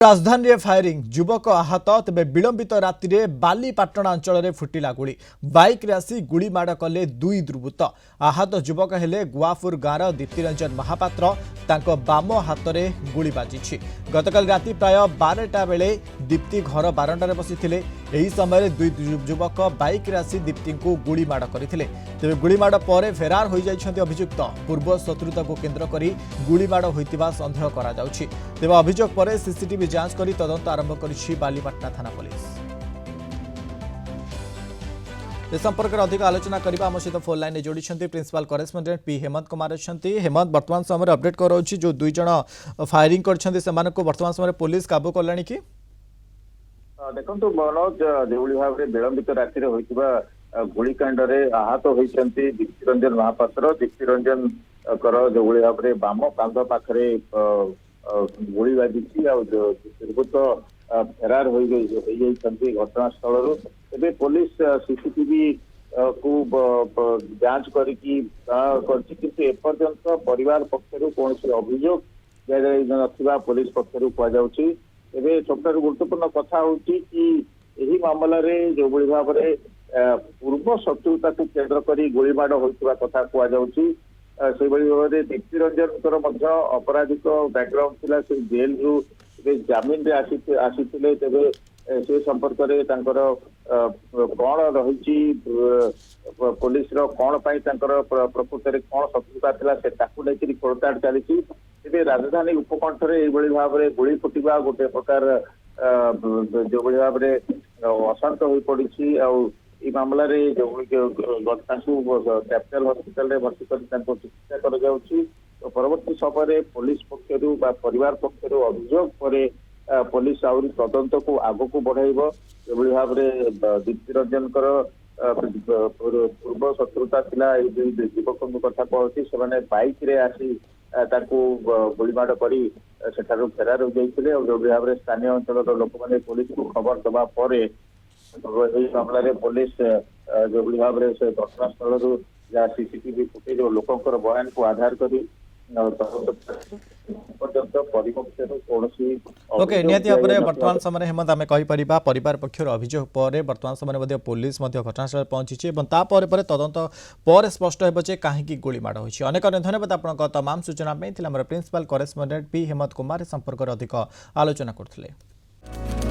राजधानी रे फायरिंग युवक आहत तेज विलंबित राति बालीपाटना अंचल में फुटिला गुड़ी बाइक रे आसी गुड़ी माड़ कले दुई दुर्बृत्त आहत युवक हेले गुआपुर गाँव दीप्ति रंजन महापात्र तांको बाम हाथ में गुड़ी बाजी गतकाल राति प्राय 12टा बेले दीप्ति घर बारंडार बसी एही समय दुई युवक बाइक रे आसी दीप्ति को गुड़ी माड़ करथिले तेबे गुड़ी माड़ पर फेरार हो जाइछन्ति अभियुक्त पूर्व शत्रुता को केंद्र करी गुड़ी माड़ होइतिबा संदेह करा जाउछि तेबे अभियोग पर सीसीटीवी जांच करी तदंत आरंभ करिछि बालीपाटना थाना पुलिस। ए संपर्क में अधिक आलोचना करबा हम सहित फोन लाइन जोड़ी principal correspondent P Hemant Kumar अच्छी। हेमंत वर्तमान समय अपडेट कराउछि जो दुई जण फायरिंग करछन्ति सेमानको वर्तमान समय पुलिस काबू कलानी कि देखो मनोज जो भाव में विलंबित राति गुलिकांड आहत होती दीप्ति रंजन महापात्र दीप्ति रंजन जो भाव में बाम कांध पाखे गुली बाजी दुर्बृत्त फेरार हो घटनास्थल एवं पुलिस सीसीटीवी को जांच करपर्यंत परिवार पक्षर कौन अभियोग दिया पुलिस पक्षर कहुच्छी एवं सबुठ गुरुत्वपूर्ण कथा हूँ कि यही मामला जो भाव में पूर्व शत्रुता को केंद्र कर गोलीमाड़ होता कथा कहुच्छी से भाव में दीप्ति रंजन अपराधिक बैकग्राउंड थिला से जेल रु जमीन रे आसी तेरे से संपर्क में कौन रही पुलिस कौन प्रकृत में कौन शत्रुता थिला से लेकर खोलताड़ चली तेज राजधानी उपकंठे भाव में गुड़ी फुटा गोटे प्रकार जो भाव में अशांत हो पड़ी मामला जो कैपिटल हॉस्पिटल भर्ती कर चिकित्सा कर परवर्ती समय पुलिस पक्षर परिवार पक्षर अभियोग पर पुलिस आहरी तदंत को आग को बढ़ाइब जो भाव में दीप्ति रंजन पूर्व शत्रुता थिला युवक कथा कहती से बाइक रे आसी गोलीमाड़ करी फेरार हो जाते और जो भाव में स्थानीय अंचल लोक मैंने पुलिस को खबर दबा पर मामला पुलिस जो भाव में से घटनास्थल जहाँ सीसीटीवी फुटेज और लोकंर बयान को आधार कर ओके नियति वर्तमान समय हेमंत आम कहीपर परिवार पक्षर अभियोग पर वर्तमान समय पुलिस घटनास्थल पहुंची तदंत पर स्पष्ट हो कहीं गोलीमाड़ होती। अनेक धन्यवाद आपको तमाम सूचना principal correspondent P Hemant Kumar संपर्क में अधिक आलोचना करते।